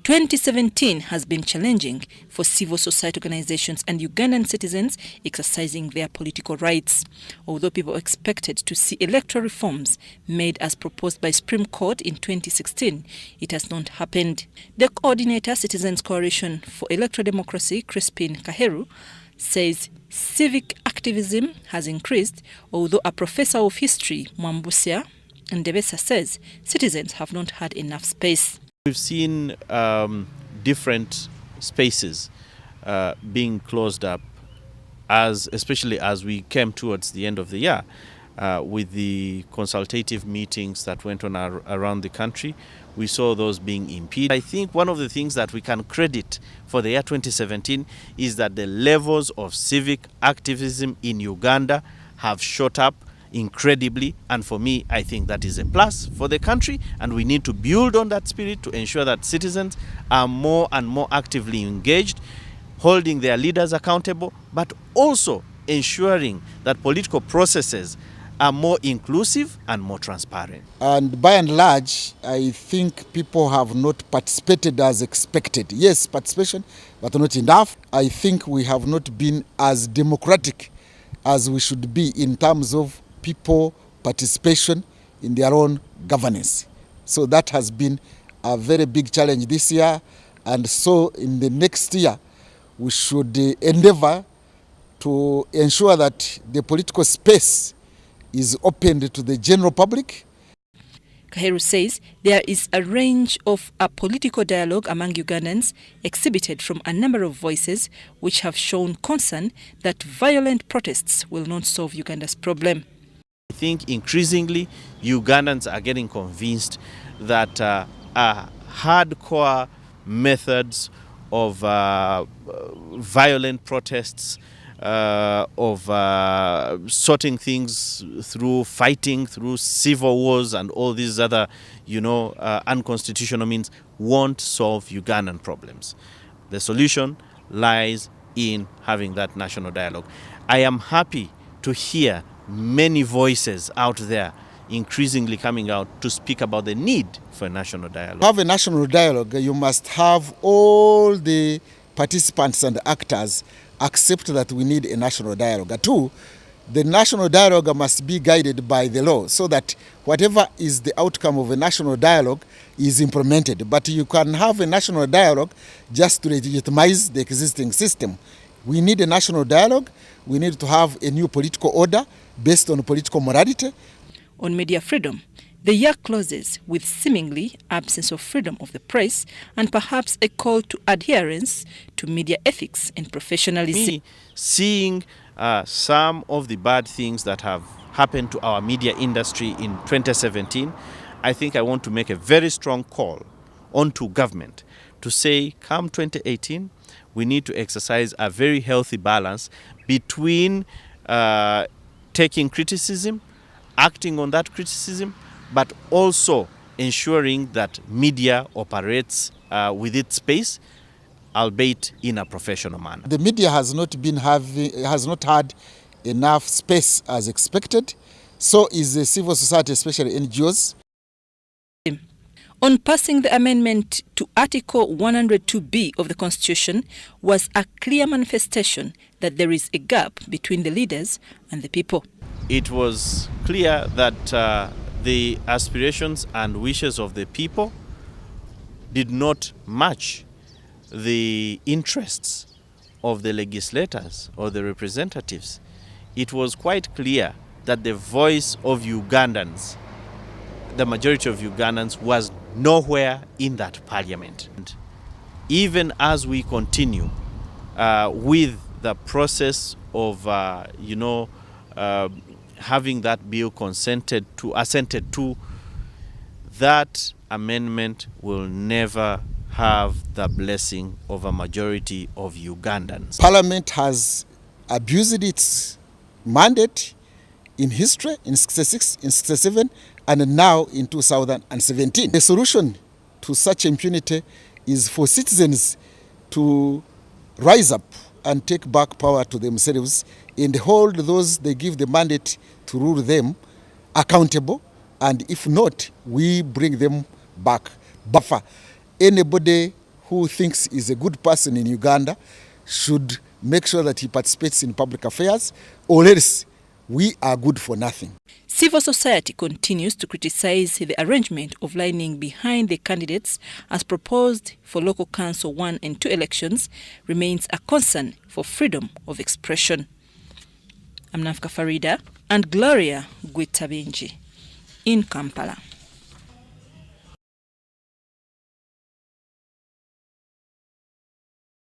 2017 has been challenging for civil society organizations and Ugandan citizens exercising their political rights. Although people expected to see electoral reforms made as proposed by Supreme Court in 2016, it has not happened. The coordinator, Citizens Coalition for Electoral Democracy, Crispin Kaheru, says civic activism has increased, although a professor of history, Mwambusia Ndebesa, says citizens have not had enough space. We've seen different spaces being closed up, especially as we came towards the end of the year, with the consultative meetings that went on around the country. We saw those being impeded. I think one of the things that we can credit for the year 2017 is that the levels of civic activism in Uganda have shot up incredibly, and for me, I think that is a plus for the country, and we need to build on that spirit to ensure that citizens are more and more actively engaged, holding their leaders accountable, but also ensuring that political processes are more inclusive and more transparent. And by and large, I think people have not participated as expected. Yes, participation, but not enough. I think we have not been as democratic as we should be in terms of people participation in their own governance. So that has been a very big challenge this year, and so in the next year we should endeavor to ensure that the political space is opened to the general public. Kaheru says there is a range of a political dialogue among Ugandans exhibited from a number of voices which have shown concern that violent protests will not solve Uganda's problem. I think increasingly Ugandans are getting convinced that hardcore methods of violent protests, of sorting things through fighting, through civil wars and all these other, unconstitutional means won't solve Ugandan problems. The solution lies in having that national dialogue. I am happy to hear many voices out there increasingly coming out to speak about the need for a national dialogue. To have a national dialogue, you must have all the participants and actors accept that we need a national dialogue. Two, the national dialogue must be guided by the law so that whatever is the outcome of a national dialogue is implemented. But you can have a national dialogue just to legitimize the existing system. We need a national dialogue. We need to have a new political order based on political morality. On media freedom, the year closes with seemingly absence of freedom of the press and perhaps a call to adherence to media ethics and professionalism. Seeing some of the bad things that have happened to our media industry in 2017, I think I want to make a very strong call onto government to say, come 2018, we need to exercise a very healthy balance between taking criticism, acting on that criticism, but also ensuring that media operates with its space, albeit in a professional manner. The media has not had enough space as expected. So is the civil society, especially NGOs. On passing the amendment to Article 102B of the Constitution was a clear manifestation that there is a gap between the leaders and the people. It was clear that the aspirations and wishes of the people did not match the interests of the legislators or the representatives. It was quite clear that the voice of Ugandans, the majority of Ugandans, was nowhere in that parliament. And even as we continue with the process of, having that bill assented to, that amendment will never have the blessing of a majority of Ugandans. Parliament has abused its mandate in history, in 66, in 67, and now in 2017. The solution to such impunity is for citizens to rise up and take back power to themselves and hold those they give the mandate to rule them accountable, and if not, we bring them back. Buffer anybody who thinks is a good person in Uganda should make sure that he participates in public affairs, or else we are good for nothing. Civil society continues to criticize the arrangement of lining behind the candidates as proposed for local council 1 and 2 elections remains a concern for freedom of expression. I'm Nafka Farida and Gloria Gwitabinji in Kampala.